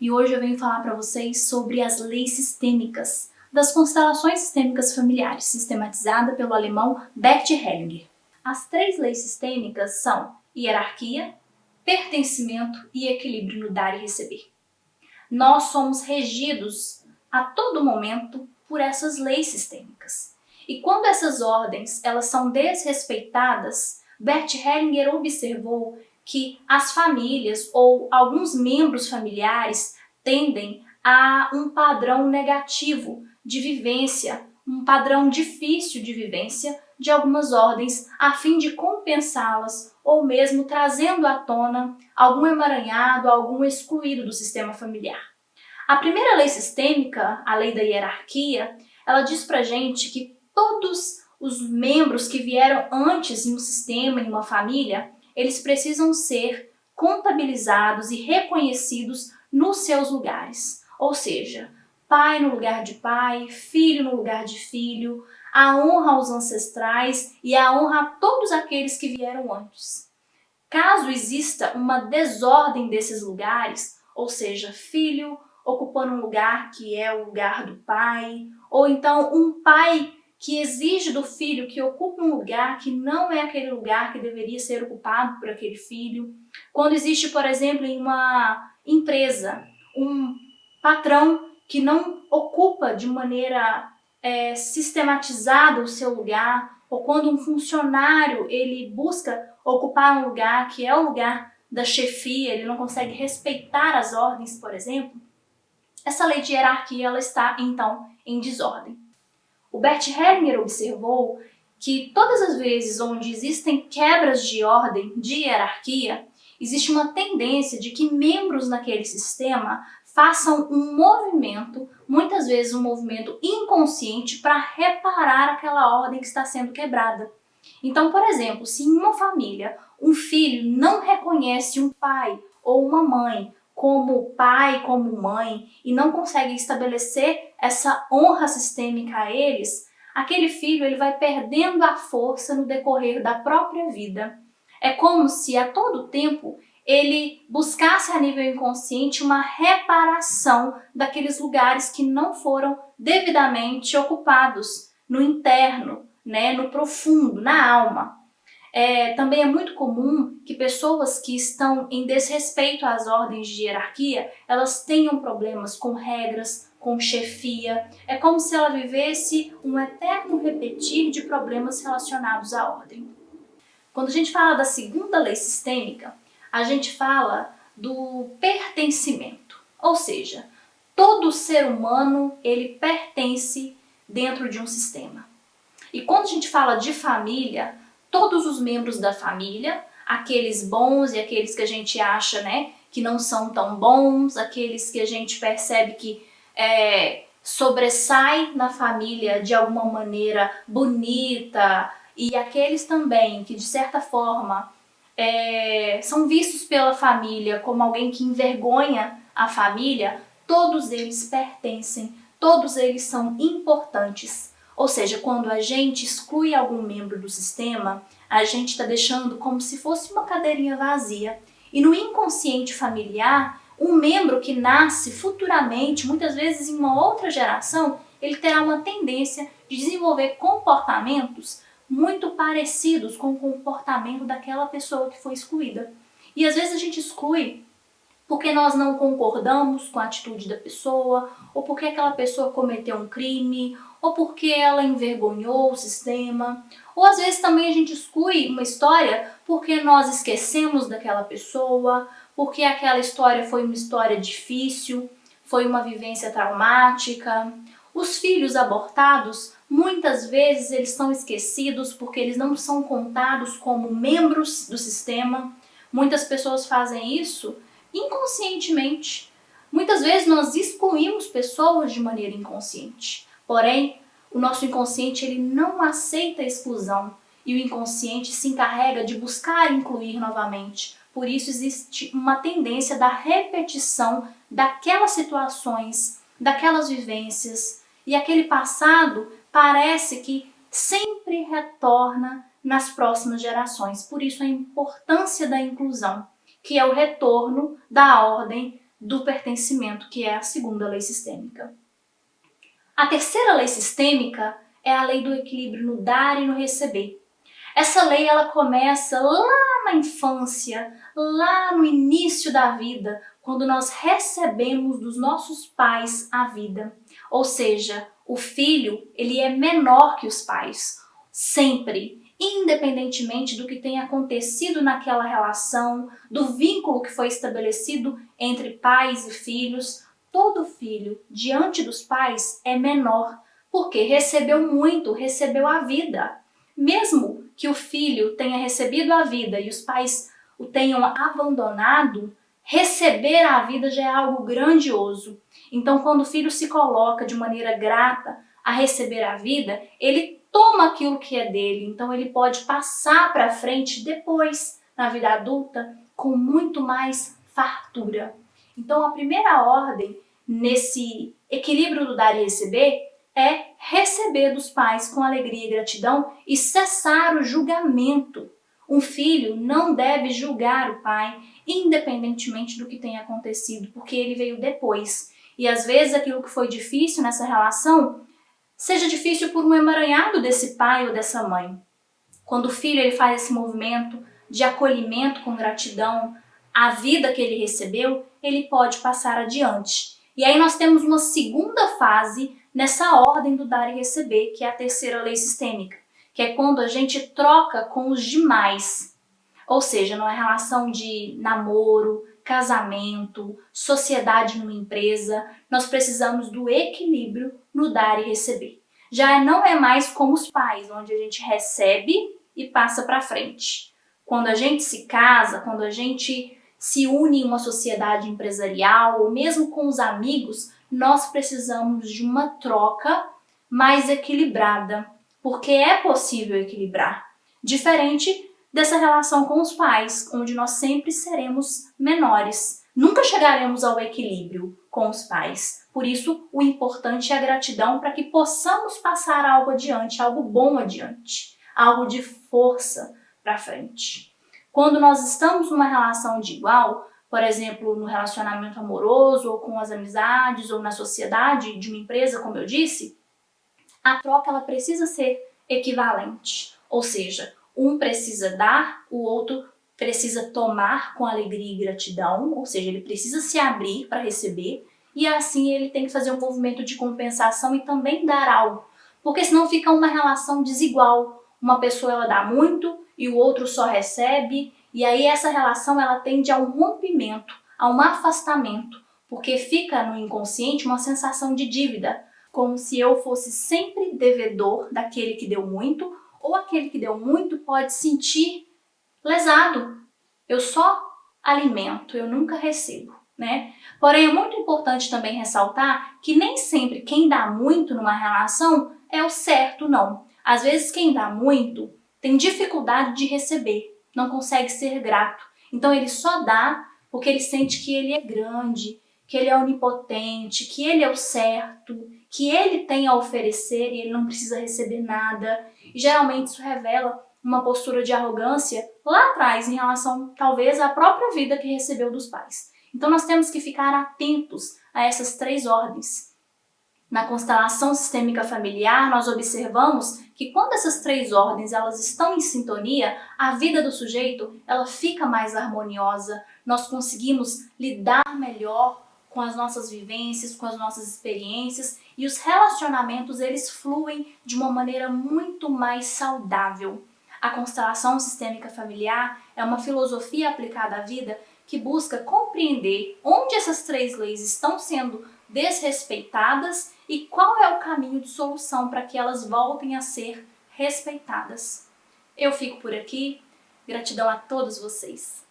e hoje eu venho falar para vocês sobre as leis sistêmicas das constelações sistêmicas familiares, sistematizada pelo alemão Bert Hellinger. As 3 leis sistêmicas são hierarquia, pertencimento e equilíbrio no dar e receber. Nós somos regidos a todo momento por essas leis sistêmicas. E quando essas ordens elas são desrespeitadas, Bert Hellinger observou que as famílias ou alguns membros familiares tendem a um padrão negativo de vivência, um padrão difícil de vivência de algumas ordens, a fim de compensá-las ou mesmo trazendo à tona algum emaranhado, algum excluído do sistema familiar. A primeira lei sistêmica, a lei da hierarquia, ela diz pra gente que todos os membros que vieram antes em um sistema, em uma família, eles precisam ser contabilizados e reconhecidos nos seus lugares. Ou seja, pai no lugar de pai, filho no lugar de filho, a honra aos ancestrais e a honra a todos aqueles que vieram antes. Caso exista uma desordem desses lugares, ou seja, filho ocupando um lugar que é o lugar do pai, ou então um pai que exige do filho que ocupe um lugar que não é aquele lugar que deveria ser ocupado por aquele filho. Quando existe, por exemplo, em uma empresa, um patrão que não ocupa de maneira sistematizada o seu lugar, ou quando um funcionário ele busca ocupar um lugar que é o lugar da chefia, ele não consegue respeitar as ordens, por exemplo, essa lei de hierarquia ela está, então, em desordem. O Bert Hellinger observou que todas as vezes onde existem quebras de ordem, de hierarquia, existe uma tendência de que membros naquele sistema façam um movimento, muitas vezes um movimento inconsciente, para reparar aquela ordem que está sendo quebrada. Então, por exemplo, se em uma família um filho não reconhece um pai ou uma mãe como pai, como mãe, e não consegue estabelecer essa honra sistêmica a eles, aquele filho ele vai perdendo a força no decorrer da própria vida. É como se a todo tempo ele buscasse a nível inconsciente uma reparação daqueles lugares que não foram devidamente ocupados no interno, no profundo, na alma. Também é muito comum que pessoas que estão em desrespeito às ordens de hierarquia, elas tenham problemas com regras, com chefia. É como se ela vivesse um eterno repetir de problemas relacionados à ordem. Quando a gente fala da segunda lei sistêmica, a gente fala do pertencimento. Ou seja, todo ser humano ele pertence dentro de um sistema. E quando a gente fala de família, todos os membros da família, aqueles bons e aqueles que a gente acha, que não são tão bons, aqueles que a gente percebe que sobressai na família de alguma maneira bonita, e aqueles também que de certa forma são vistos pela família como alguém que envergonha a família, todos eles pertencem, todos eles são importantes. Ou seja, quando a gente exclui algum membro do sistema, a gente está deixando como se fosse uma cadeirinha vazia. E no inconsciente familiar, um membro que nasce futuramente, muitas vezes em uma outra geração, ele terá uma tendência de desenvolver comportamentos muito parecidos com o comportamento daquela pessoa que foi excluída. E às vezes a gente exclui porque nós não concordamos com a atitude da pessoa, ou porque aquela pessoa cometeu um crime, ou porque ela envergonhou o sistema. Ou às vezes também a gente exclui uma história porque nós esquecemos daquela pessoa, porque aquela história foi uma história difícil, foi uma vivência traumática. Os filhos abortados, muitas vezes eles são esquecidos porque eles não são contados como membros do sistema. Muitas pessoas fazem isso inconscientemente. Muitas vezes nós excluímos pessoas de maneira inconsciente. Porém, o nosso inconsciente ele não aceita a exclusão e o inconsciente se encarrega de buscar incluir novamente. Por isso existe uma tendência da repetição daquelas situações, daquelas vivências, e aquele passado parece que sempre retorna nas próximas gerações. Por isso a importância da inclusão, que é o retorno da ordem do pertencimento, que é a segunda lei sistêmica. A terceira lei sistêmica é a lei do equilíbrio no dar e no receber. Essa lei ela começa lá na infância, lá no início da vida, quando nós recebemos dos nossos pais a vida. Ou seja, o filho ele é menor que os pais, sempre, independentemente do que tenha acontecido naquela relação, do vínculo que foi estabelecido entre pais e filhos. Todo filho, diante dos pais, é menor, porque recebeu muito, recebeu a vida. Mesmo que o filho tenha recebido a vida e os pais o tenham abandonado, receber a vida já é algo grandioso. Então, quando o filho se coloca de maneira grata a receber a vida, ele toma aquilo que é dele, então ele pode passar para frente depois, na vida adulta, com muito mais fartura. Então, a primeira ordem nesse equilíbrio do dar e receber é receber dos pais com alegria e gratidão e cessar o julgamento. Um filho não deve julgar o pai, independentemente do que tenha acontecido, porque ele veio depois. E às vezes aquilo que foi difícil nessa relação seja difícil por um emaranhado desse pai ou dessa mãe. Quando o filho ele faz esse movimento de acolhimento com gratidão à vida que ele recebeu, ele pode passar adiante. E aí nós temos uma segunda fase nessa ordem do dar e receber, que é a terceira lei sistêmica, que é quando a gente troca com os demais. Ou seja, não é relação de namoro, casamento, sociedade numa empresa, nós precisamos do equilíbrio no dar e receber. Já não é mais como os pais, onde a gente recebe e passa para frente. Quando a gente se casa, quando a gente se une em uma sociedade empresarial ou mesmo com os amigos, nós precisamos de uma troca mais equilibrada, porque é possível equilibrar. Diferente dessa relação com os pais, onde nós sempre seremos menores. Nunca chegaremos ao equilíbrio com os pais. Por isso, o importante é a gratidão para que possamos passar algo adiante, algo bom adiante, algo de força para frente. Quando nós estamos numa relação de igual, por exemplo, no relacionamento amoroso, ou com as amizades, ou na sociedade de uma empresa, como eu disse, a troca ela precisa ser equivalente. Ou seja, um precisa dar, o outro precisa tomar com alegria e gratidão, ou seja, ele precisa se abrir para receber, e assim ele tem que fazer um movimento de compensação e também dar algo, porque senão fica uma relação desigual. Uma pessoa ela dá muito e o outro só recebe, e aí essa relação ela tende a um rompimento, a um afastamento, porque fica no inconsciente uma sensação de dívida, como se eu fosse sempre devedor daquele que deu muito, ou aquele que deu muito pode sentir lesado. Eu só alimento, eu nunca recebo, né? Porém, é muito importante também ressaltar que nem sempre quem dá muito numa relação é o certo, não. Às vezes quem dá muito tem dificuldade de receber, não consegue ser grato. Então ele só dá porque ele sente que ele é grande, que ele é onipotente, que ele é o certo, que ele tem a oferecer e ele não precisa receber nada. E geralmente isso revela uma postura de arrogância lá atrás em relação talvez à própria vida que recebeu dos pais. Então nós temos que ficar atentos a essas três ordens. Na constelação sistêmica familiar, nós observamos que quando essas três ordens elas estão em sintonia, a vida do sujeito ela fica mais harmoniosa, nós conseguimos lidar melhor com as nossas vivências, com as nossas experiências, e os relacionamentos eles fluem de uma maneira muito mais saudável. A constelação sistêmica familiar é uma filosofia aplicada à vida que busca compreender onde essas três leis estão sendo desrespeitadas e qual é o caminho de solução para que elas voltem a ser respeitadas. Eu fico por aqui. Gratidão a todos vocês.